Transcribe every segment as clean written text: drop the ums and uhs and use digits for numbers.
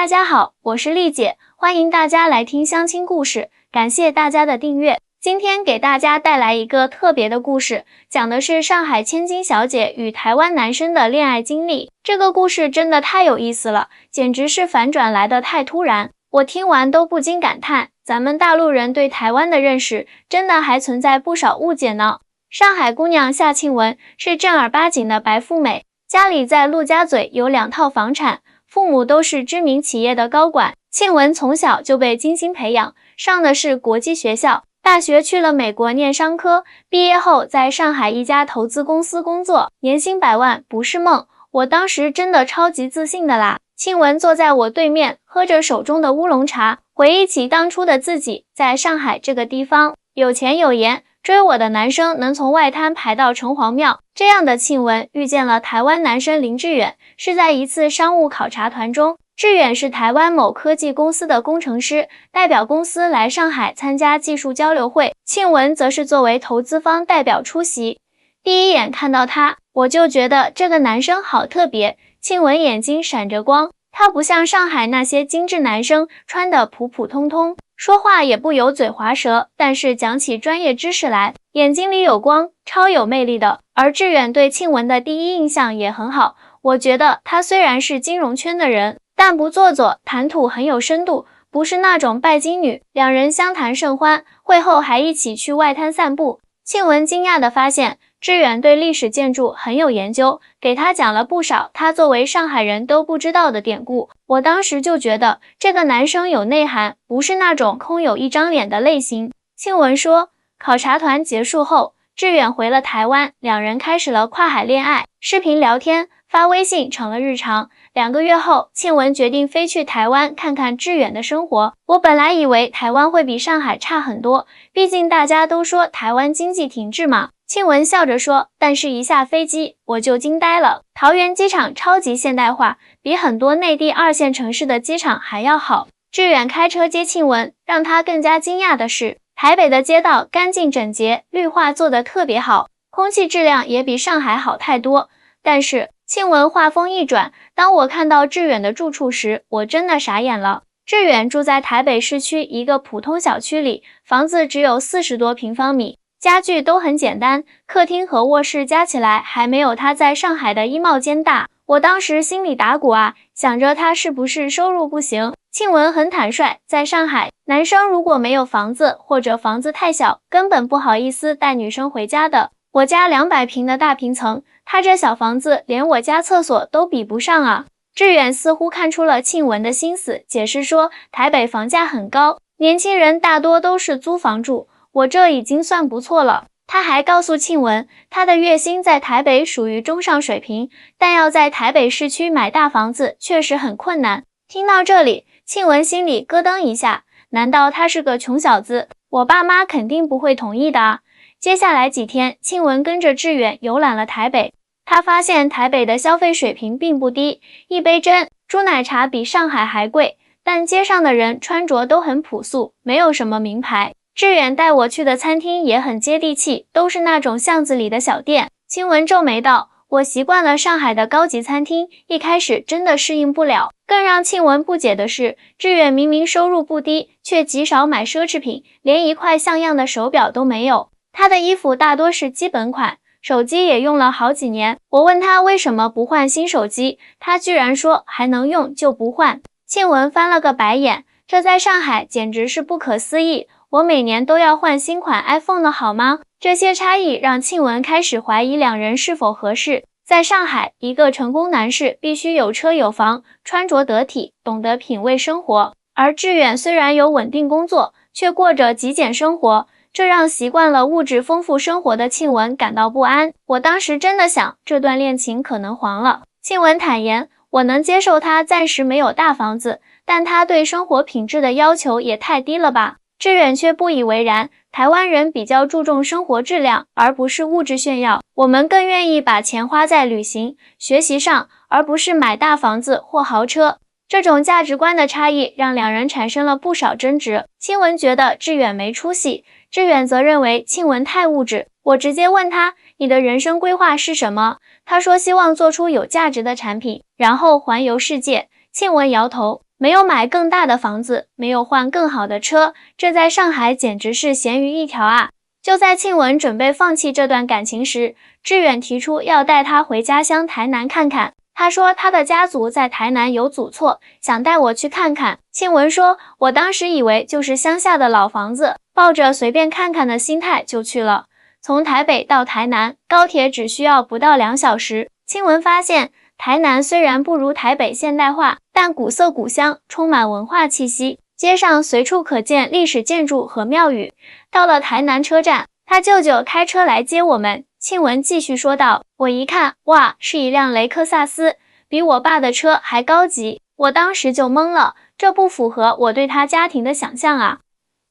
大家好，我是丽姐，欢迎大家来听相亲故事，感谢大家的订阅。今天给大家带来一个特别的故事，讲的是上海千金小姐与台湾男生的恋爱经历。这个故事真的太有意思了，简直是反转来得太突然，我听完都不禁感叹，咱们大陆人对台湾的认识真的还存在不少误解呢。上海姑娘夏庆文是正儿八经的白富美，家里在陆家嘴有2套房产，父母都是知名企业的高管。庆文从小就被精心培养，上的是国际学校，大学去了美国念商科，毕业后在上海一家投资公司工作，年薪100万不是梦。我当时真的超级自信的啦。庆文坐在我对面，喝着手中的乌龙茶，回忆起当初的自己，在上海这个地方有钱有颜，追我的男生能从外滩排到城隍庙。这样的庆文遇见了台湾男生林志远，是在一次商务考察团中。志远是台湾某科技公司的工程师，代表公司来上海参加技术交流会，庆文则是作为投资方代表出席。第一眼看到他，我就觉得这个男生好特别。庆文眼睛闪着光，他不像上海那些精致男生穿得普普通通，说话也不油嘴滑舌，但是讲起专业知识来，眼睛里有光，超有魅力的。而志远对庆文的第一印象也很好，我觉得他虽然是金融圈的人，但不做作，谈吐很有深度，不是那种拜金女。两人相谈甚欢，会后还一起去外滩散步。庆文惊讶地发现，志远对历史建筑很有研究，给他讲了不少他作为上海人都不知道的典故。我当时就觉得这个男生有内涵，不是那种空有一张脸的类型。庆文说，考察团结束后，志远回了台湾，两人开始了跨海恋爱，视频聊天，发微信成了日常。2个月后，庆文决定飞去台湾看看志远的生活。我本来以为台湾会比上海差很多，毕竟大家都说台湾经济停滞嘛。庆文笑着说，但是一下飞机我就惊呆了，桃园机场超级现代化，比很多内地2线城市的机场还要好。志远开车接庆文，让他更加惊讶的是，台北的街道干净整洁，绿化做得特别好，空气质量也比上海好太多。但是庆文话锋一转，当我看到志远的住处时，我真的傻眼了。志远住在台北市区一个普通小区里，房子只有40多平方米，家具都很简单，客厅和卧室加起来还没有他在上海的衣帽间大。我当时心里打鼓啊，想着他是不是收入不行。庆文很坦率，在上海，男生如果没有房子或者房子太小，根本不好意思带女生回家的。我家200平的大平层，他这小房子连我家厕所都比不上啊。志远似乎看出了庆文的心思，解释说台北房价很高，年轻人大多都是租房住，我这已经算不错了。他还告诉庆文，他的月薪在台北属于中上水平，但要在台北市区买大房子确实很困难。听到这里，庆文心里咯噔一下，难道他是个穷小子？我爸妈肯定不会同意的啊。接下来几天，庆文跟着志远游览了台北，他发现台北的消费水平并不低，一杯珍珠奶茶比上海还贵，但街上的人穿着都很朴素，没有什么名牌。志远带我去的餐厅也很接地气，都是那种巷子里的小店。庆文皱眉道，我习惯了上海的高级餐厅，一开始真的适应不了。更让庆文不解的是，志远明明收入不低，却极少买奢侈品，连一块像样的手表都没有。他的衣服大多是基本款，手机也用了好几年。我问他为什么不换新手机，他居然说还能用就不换。庆文翻了个白眼，这在上海简直是不可思议，我每年都要换新款 iPhone 了好吗？这些差异让庆文开始怀疑两人是否合适。在上海，一个成功男士必须有车有房，穿着得体，懂得品味生活。而志远虽然有稳定工作，却过着极简生活，这让习惯了物质丰富生活的庆文感到不安。我当时真的想，这段恋情可能黄了。庆文坦言，我能接受他暂时没有大房子，但他对生活品质的要求也太低了吧。志远却不以为然，台湾人比较注重生活质量，而不是物质炫耀。我们更愿意把钱花在旅行、学习上，而不是买大房子或豪车。这种价值观的差异让两人产生了不少争执。庆文觉得志远没出息，志远则认为庆文太物质。我直接问他，你的人生规划是什么？他说希望做出有价值的产品，然后环游世界。庆文摇头，没有买更大的房子，没有换更好的车，这在上海简直是咸鱼一条啊。就在庆文准备放弃这段感情时，志远提出要带他回家乡台南看看。他说他的家族在台南有祖厝，想带我去看看。庆文说，我当时以为就是乡下的老房子，抱着随便看看的心态就去了。从台北到台南，高铁只需要不到2小时。庆文发现，台南虽然不如台北现代化，但古色古香，充满文化气息。街上随处可见历史建筑和庙宇。到了台南车站，他舅舅开车来接我们。庆文继续说道，我一看，哇，是一辆雷克萨斯，比我爸的车还高级。我当时就懵了，这不符合我对他家庭的想象啊。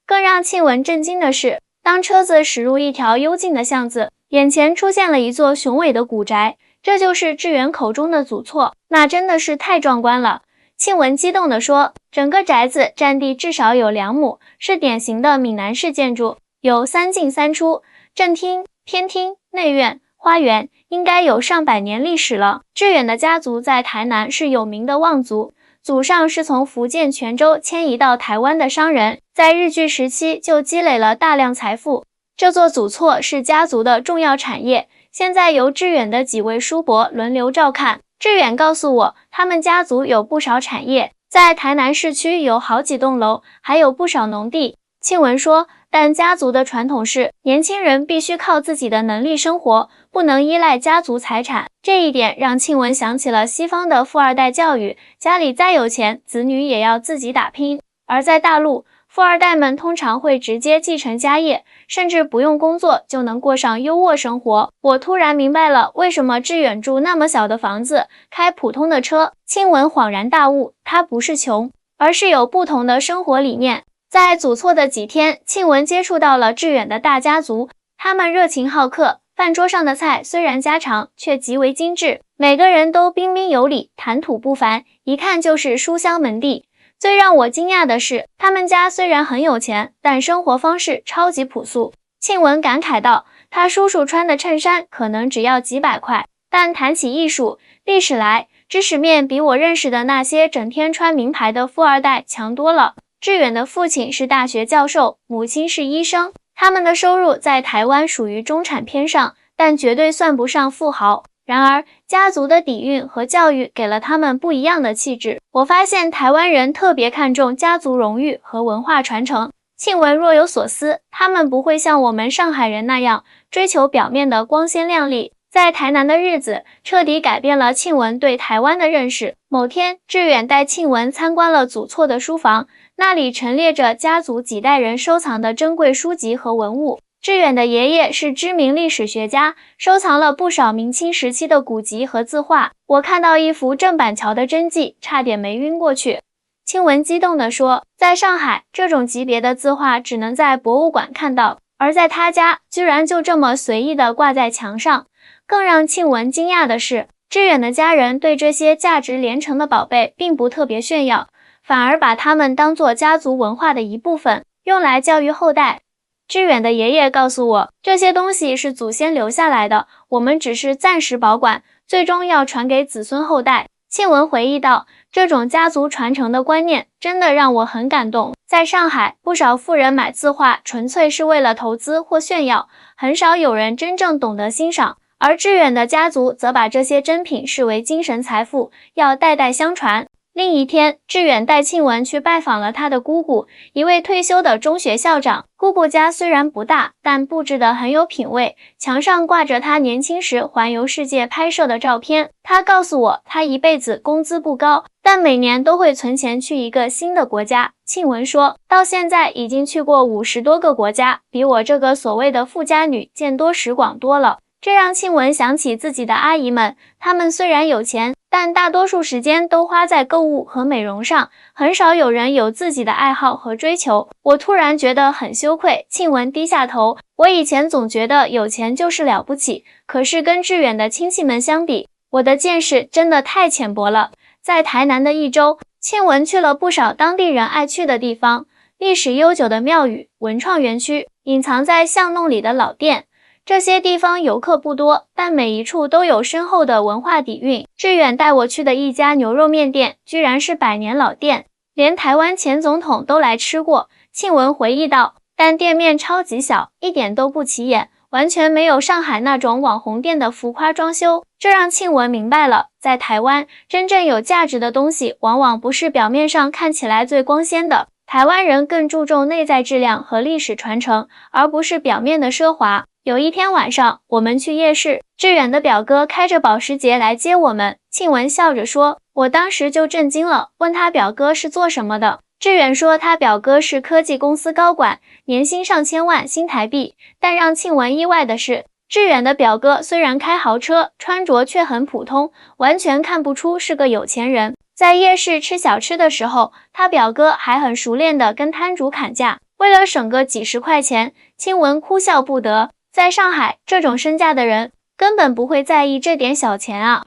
更让庆文震惊的是，当车子驶入一条幽静的巷子，眼前出现了一座雄伟的古宅，这就是志远口中的祖厝，那真的是太壮观了。庆文激动地说，整个宅子占地至少有2亩，是典型的闽南式建筑，有3进3出，正厅、偏厅、内院、花园，应该有上百年历史了。志远的家族在台南是有名的望族，祖上是从福建泉州迁移到台湾的商人，在日据时期就积累了大量财富。这座祖厝是家族的重要产业，现在由志远的几位叔伯轮流照看。志远告诉我，他们家族有不少产业，在台南市区有好几栋楼，还有不少农地。庆文说，但家族的传统是，年轻人必须靠自己的能力生活，不能依赖家族财产。这一点让庆文想起了西方的富二代教育，家里再有钱，子女也要自己打拼。而在大陆，富二代们通常会直接继承家业，甚至不用工作就能过上优渥生活。我突然明白了为什么志远住那么小的房子，开普通的车。庆文恍然大悟，他不是穷，而是有不同的生活理念。在祖厝的几天，庆文接触到了志远的大家族，他们热情好客，饭桌上的菜虽然家常，却极为精致，每个人都彬彬有礼，谈吐不凡，一看就是书香门第。最让我惊讶的是，他们家虽然很有钱，但生活方式超级朴素。庆文感慨道，他叔叔穿的衬衫可能只要几百块，但谈起艺术、历史来，知识面比我认识的那些整天穿名牌的富二代强多了。志远的父亲是大学教授，母亲是医生，他们的收入在台湾属于中产偏上，但绝对算不上富豪。然而，家族的底蕴和教育给了他们不一样的气质。我发现台湾人特别看重家族荣誉和文化传承。庆文若有所思，他们不会像我们上海人那样追求表面的光鲜亮丽。在台南的日子，彻底改变了庆文对台湾的认识。某天，志远带庆文参观了祖厝的书房，那里陈列着家族几代人收藏的珍贵书籍和文物。志远的爷爷是知名历史学家，收藏了不少明清时期的古籍和字画。我看到一幅郑板桥的真迹，差点没晕过去。庆文激动地说，在上海，这种级别的字画只能在博物馆看到，而在他家，居然就这么随意地挂在墙上。更让庆文惊讶的是，志远的家人对这些价值连城的宝贝并不特别炫耀，反而把它们当作家族文化的一部分，用来教育后代。志远的爷爷告诉我，这些东西是祖先留下来的，我们只是暂时保管，最终要传给子孙后代。庆文回忆道，这种家族传承的观念真的让我很感动。在上海，不少富人买字画纯粹是为了投资或炫耀，很少有人真正懂得欣赏。而志远的家族则把这些珍品视为精神财富，要代代相传。另一天，志远带庆文去拜访了他的姑姑，一位退休的中学校长。姑姑家虽然不大，但布置得很有品味，墙上挂着他年轻时环游世界拍摄的照片。他告诉我，他一辈子工资不高，但每年都会存钱去一个新的国家。庆文说，到现在已经去过50多个国家，比我这个所谓的富家女见多识广多了。这让庆文想起自己的阿姨们，她们虽然有钱，但大多数时间都花在购物和美容上，很少有人有自己的爱好和追求。我突然觉得很羞愧。庆文低下头，我以前总觉得有钱就是了不起，可是跟志远的亲戚们相比，我的见识真的太浅薄了。在台南的一周，庆文去了不少当地人爱去的地方，历史悠久的庙宇、文创园区，隐藏在巷弄里的老店，这些地方游客不多，但每一处都有深厚的文化底蕴。志远带我去的一家牛肉面店，居然是100年老店，连台湾前总统都来吃过。庆文回忆道，但店面超级小，一点都不起眼，完全没有上海那种网红店的浮夸装修。这让庆文明白了，在台湾，真正有价值的东西往往不是表面上看起来最光鲜的。台湾人更注重内在质量和历史传承，而不是表面的奢华。有一天晚上，我们去夜市，志远的表哥开着保时捷来接我们。庆文笑着说，我当时就震惊了，问他表哥是做什么的。志远说他表哥是科技公司高管，年薪上千万新台币。但让庆文意外的是，志远的表哥虽然开豪车，穿着却很普通，完全看不出是个有钱人。在夜市吃小吃的时候，他表哥还很熟练地跟摊主砍价，为了省个几十块钱，庆文哭笑不得。在上海，这种身价的人根本不会在意这点小钱啊。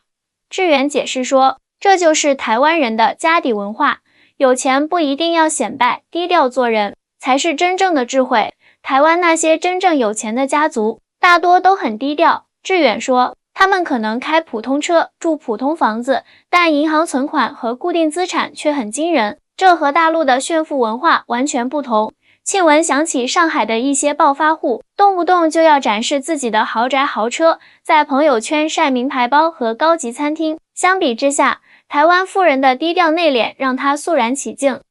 志远解释说，这就是台湾人的家底文化，有钱不一定要显摆，低调做人才是真正的智慧。台湾那些真正有钱的家族，大多都很低调。志远说，他们可能开普通车，住普通房子，但银行存款和固定资产却很惊人，这和大陆的炫富文化完全不同。庆文想起上海的一些暴发户，动不动就要展示自己的豪宅豪车，在朋友圈晒名牌包和高级餐厅。相比之下，台湾富人的低调内敛让他肃然起敬。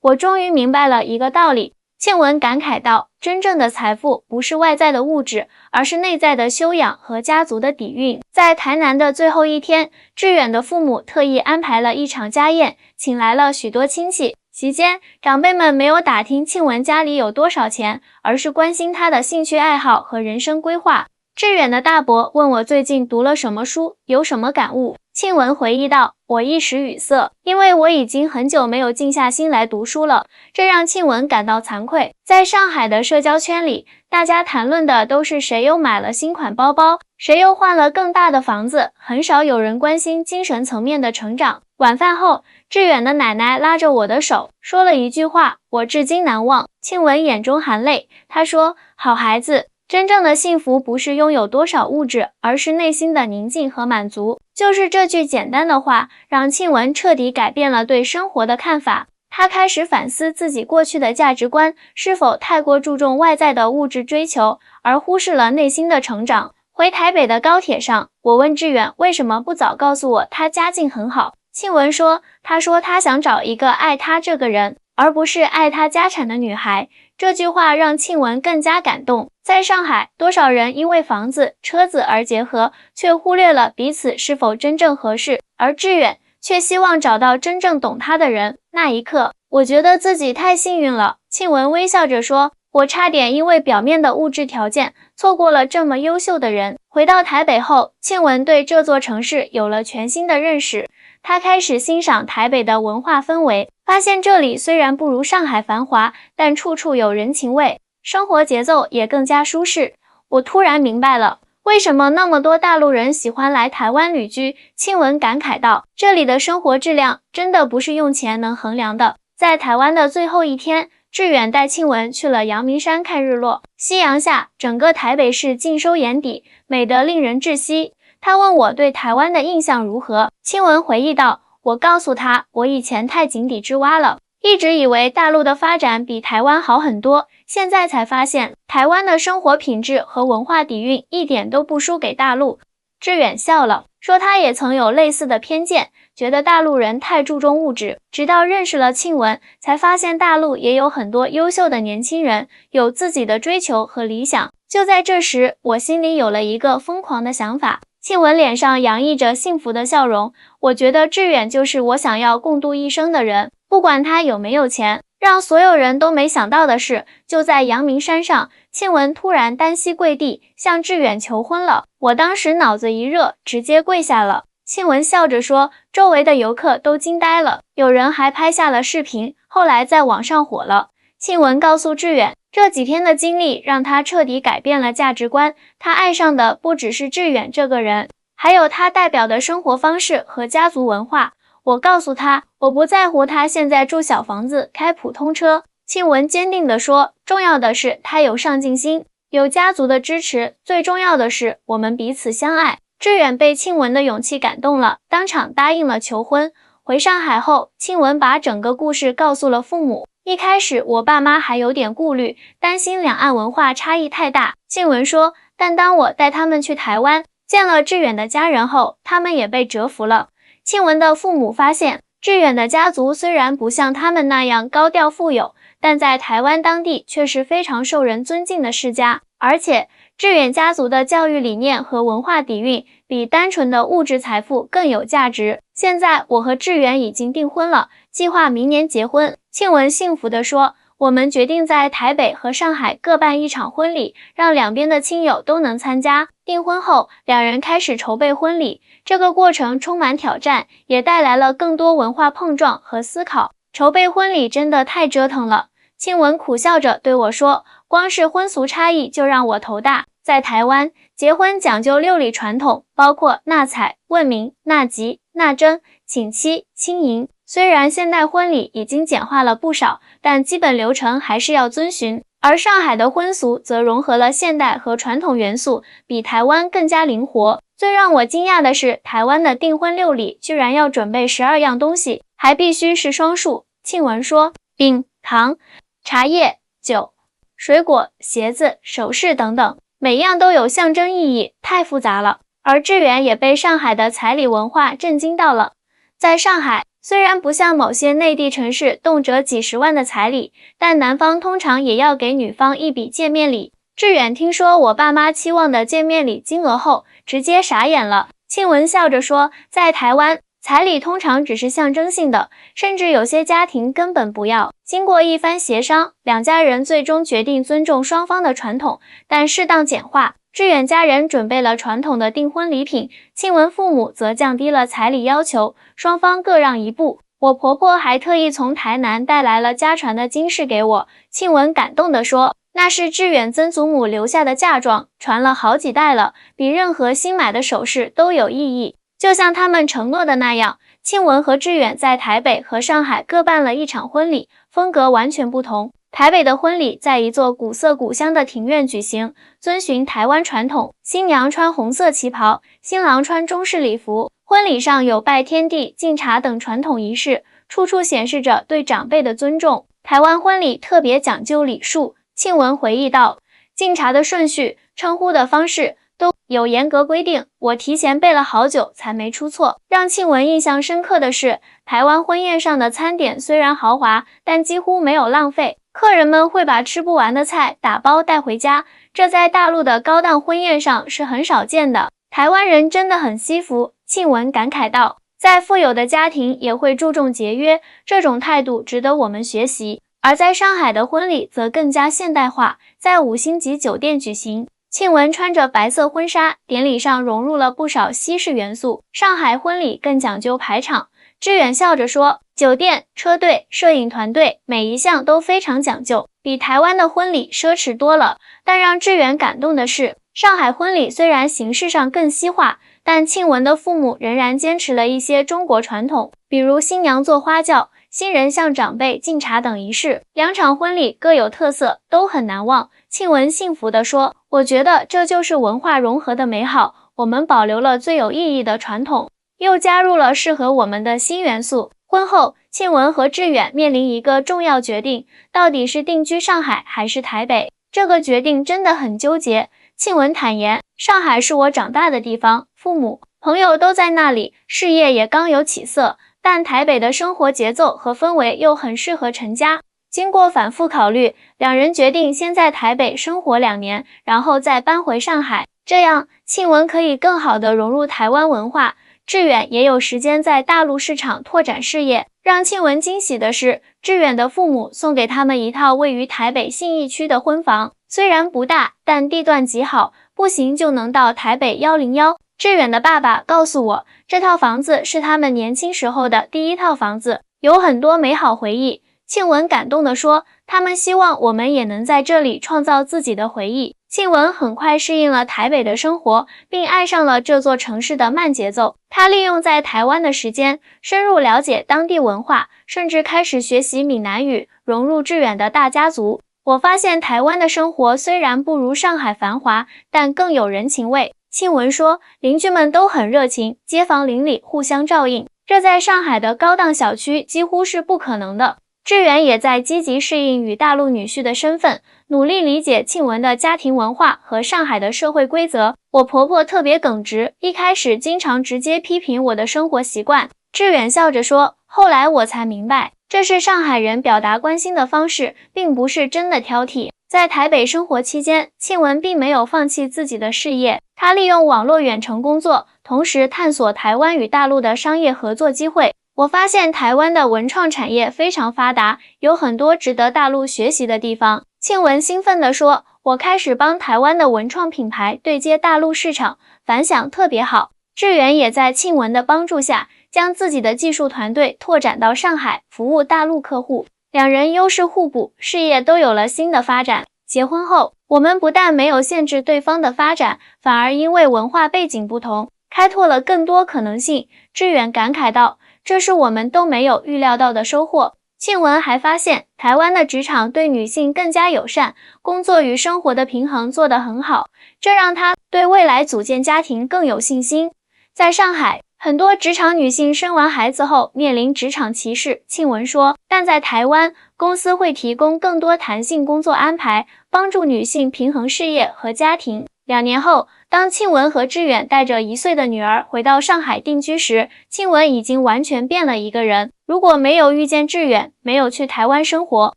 我终于明白了一个道理，庆文感慨道，真正的财富不是外在的物质，而是内在的修养和家族的底蕴。在台南的最后一天，志远的父母特意安排了一场家宴，请来了许多亲戚。期间，长辈们没有打听庆文家里有多少钱，而是关心他的兴趣爱好和人生规划。志远的大伯问我最近读了什么书，有什么感悟。庆文回忆道，我一时语塞，因为我已经很久没有静下心来读书了，这让庆文感到惭愧。在上海的社交圈里，大家谈论的都是谁又买了新款包包，谁又换了更大的房子，很少有人关心精神层面的成长。晚饭后，志远的奶奶拉着我的手，说了一句话，我至今难忘。庆文眼中含泪，他说，好孩子，真正的幸福不是拥有多少物质，而是内心的宁静和满足。就是这句简单的话，让庆文彻底改变了对生活的看法。他开始反思自己过去的价值观是否太过注重外在的物质追求，而忽视了内心的成长。回台北的高铁上，我问志远为什么不早告诉我他家境很好。庆文说，他说他想找一个爱他这个人，而不是爱他家产的女孩。这句话让庆文更加感动。在上海，多少人因为房子、车子而结合，却忽略了彼此是否真正合适，而志远却希望找到真正懂他的人。那一刻，我觉得自己太幸运了。庆文微笑着说，我差点因为表面的物质条件，错过了这么优秀的人。回到台北后，庆文对这座城市有了全新的认识。他开始欣赏台北的文化氛围，发现这里虽然不如上海繁华，但处处有人情味，生活节奏也更加舒适。我突然明白了，为什么那么多大陆人喜欢来台湾旅居。庆文感慨道，这里的生活质量真的不是用钱能衡量的。在台湾的最后一天，志远带庆文去了阳明山看日落。夕阳下，整个台北市尽收眼底，美得令人窒息。他问我对台湾的印象如何，庆文回忆道，我告诉他，我以前太井底之蛙了，一直以为大陆的发展比台湾好很多，现在才发现台湾的生活品质和文化底蕴一点都不输给大陆。志远笑了，说他也曾有类似的偏见，觉得大陆人太注重物质，直到认识了庆文，才发现大陆也有很多优秀的年轻人，有自己的追求和理想。就在这时，我心里有了一个疯狂的想法。庆文脸上洋溢着幸福的笑容，我觉得志远就是我想要共度一生的人，不管他有没有钱。让所有人都没想到的是，就在阳明山上，庆文突然单膝跪地，向志远求婚了。我当时脑子一热，直接跪下了。庆文笑着说，周围的游客都惊呆了，有人还拍下了视频，后来在网上火了。庆文告诉志远，这几天的经历让他彻底改变了价值观，他爱上的不只是志远这个人，还有他代表的生活方式和家族文化。我告诉他，我不在乎他现在住小房子，开普通车。庆文坚定地说，重要的是他有上进心。有家族的支持，最重要的是我们彼此相爱。志远被庆文的勇气感动了，当场答应了求婚。回上海后，庆文把整个故事告诉了父母。一开始我爸妈还有点顾虑，担心两岸文化差异太大。庆文说，但当我带他们去台湾，见了志远的家人后，他们也被折服了。庆文的父母发现，志远的家族虽然不像他们那样高调富有，但在台湾当地却是非常受人尊敬的世家，而且志远家族的教育理念和文化底蕴比单纯的物质财富更有价值。现在我和志远已经订婚了，计划明年结婚。庆文幸福地说，我们决定在台北和上海各办一场婚礼，让两边的亲友都能参加。订婚后，两人开始筹备婚礼，这个过程充满挑战，也带来了更多文化碰撞和思考。筹备婚礼真的太折腾了，庆文苦笑着对我说，光是婚俗差异就让我头大。在台湾，结婚讲究6礼传统，包括纳采、问名、纳吉、纳征、请期、亲迎。虽然现代婚礼已经简化了不少，但基本流程还是要遵循。而上海的婚俗则融合了现代和传统元素，比台湾更加灵活。最让我惊讶的是，台湾的订婚6礼居然要准备12样东西，还必须是双数。庆文说，饼、糖、茶叶、酒、水果、鞋子、首饰等等，每样都有象征意义，太复杂了。而志远也被上海的彩礼文化震惊到了。在上海，虽然不像某些内地城市动辄几十万的彩礼，但男方通常也要给女方一笔见面礼。志远听说我爸妈期望的见面礼金额后，直接傻眼了。庆文笑着说，在台湾，彩礼通常只是象征性的，甚至有些家庭根本不要。经过一番协商，两家人最终决定尊重双方的传统，但适当简化。志远家人准备了传统的订婚礼品，庆文父母则降低了彩礼要求，双方各让一步。我婆婆还特意从台南带来了家传的金饰给我。庆文感动地说，那是志远曾祖母留下的嫁妆，传了好几代了，比任何新买的首饰都有意义。就像他们承诺的那样，庆文和志远在台北和上海各办了一场婚礼，风格完全不同。台北的婚礼在一座古色古香的庭院举行，遵循台湾传统，新娘穿红色旗袍，新郎穿中式礼服。婚礼上有拜天地、敬茶等传统仪式，处处显示着对长辈的尊重。台湾婚礼特别讲究礼数，庆文回忆道，敬茶的顺序、称呼的方式都有严格规定，我提前背了好久才没出错。让庆文印象深刻的是，台湾婚宴上的餐点虽然豪华，但几乎没有浪费。客人们会把吃不完的菜打包带回家，这在大陆的高档婚宴上是很少见的。台湾人真的很惜福，庆文感慨道。在富有的家庭也会注重节约，这种态度值得我们学习。而在上海的婚礼则更加现代化，在5星级酒店举行。庆文穿着白色婚纱，典礼上融入了不少西式元素。上海婚礼更讲究排场。志远笑着说，酒店、车队、摄影团队每一项都非常讲究，比台湾的婚礼奢侈多了。但让志远感动的是，上海婚礼虽然形式上更西化，但庆文的父母仍然坚持了一些中国传统，比如新娘做花轿、新人向长辈敬茶等仪式。2场婚礼各有特色，都很难忘。庆文幸福地说，我觉得这就是文化融合的美好，我们保留了最有意义的传统，又加入了适合我们的新元素。婚后，庆文和志远面临一个重要决定，到底是定居上海还是台北？这个决定真的很纠结。庆文坦言，上海是我长大的地方，父母、朋友都在那里，事业也刚有起色，但台北的生活节奏和氛围又很适合成家。经过反复考虑，两人决定先在台北生活2年，然后再搬回上海，这样庆文可以更好地融入台湾文化，志远也有时间在大陆市场拓展事业。让庆文惊喜的是，志远的父母送给他们一套位于台北信义区的婚房，虽然不大，但地段极好，步行就能到台北101。志远的爸爸告诉我，这套房子是他们年轻时候的第一套房子，有很多美好回忆。庆文感动地说，他们希望我们也能在这里创造自己的回忆。庆文很快适应了台北的生活，并爱上了这座城市的慢节奏。他利用在台湾的时间，深入了解当地文化，甚至开始学习闽南语，融入志远的大家族。我发现台湾的生活虽然不如上海繁华，但更有人情味。庆文说，邻居们都很热情，街坊邻里互相照应，这在上海的高档小区几乎是不可能的。志远也在积极适应与大陆女婿的身份，努力理解庆文的家庭文化和上海的社会规则。我婆婆特别耿直，一开始经常直接批评我的生活习惯。志远笑着说，后来我才明白，这是上海人表达关心的方式，并不是真的挑剔。在台北生活期间，庆文并没有放弃自己的事业，他利用网络远程工作，同时探索台湾与大陆的商业合作机会。我发现台湾的文创产业非常发达，有很多值得大陆学习的地方。庆文兴奋地说，我开始帮台湾的文创品牌对接大陆市场，反响特别好。志远也在庆文的帮助下，将自己的技术团队拓展到上海，服务大陆客户。两人优势互补，事业都有了新的发展。结婚后，我们不但没有限制对方的发展，反而因为文化背景不同，开拓了更多可能性。志远感慨道，这是我们都没有预料到的收获。庆文还发现，台湾的职场对女性更加友善，工作与生活的平衡做得很好，这让他对未来组建家庭更有信心。在上海，很多职场女性生完孩子后面临职场歧视，庆文说，但在台湾，公司会提供更多弹性工作安排，帮助女性平衡事业和家庭。2年后，当庆文和志远带着1岁的女儿回到上海定居时，庆文已经完全变了一个人。如果没有遇见志远，没有去台湾生活，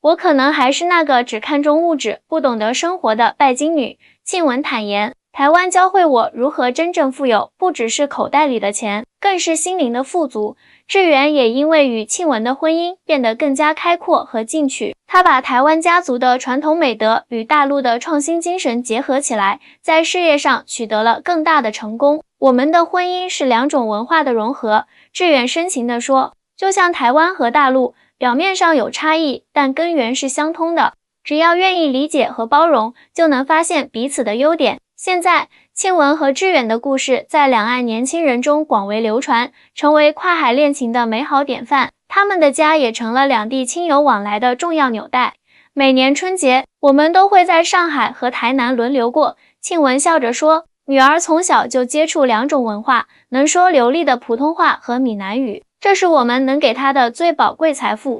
我可能还是那个只看重物质、不懂得生活的拜金女。庆文坦言，台湾教会我如何真正富有，不只是口袋里的钱，更是心灵的富足。志远也因为与庆文的婚姻变得更加开阔和进取，他把台湾家族的传统美德与大陆的创新精神结合起来，在事业上取得了更大的成功。我们的婚姻是2种文化的融合，志远深情地说，就像台湾和大陆，表面上有差异，但根源是相通的，只要愿意理解和包容，就能发现彼此的优点。现在，庆文和志远的故事在两岸年轻人中广为流传，成为跨海恋情的美好典范。他们的家也成了两地亲友往来的重要纽带。每年春节，我们都会在上海和台南轮流过。庆文笑着说，女儿从小就接触2种文化，能说流利的普通话和闽南语，这是我们能给她的最宝贵财富。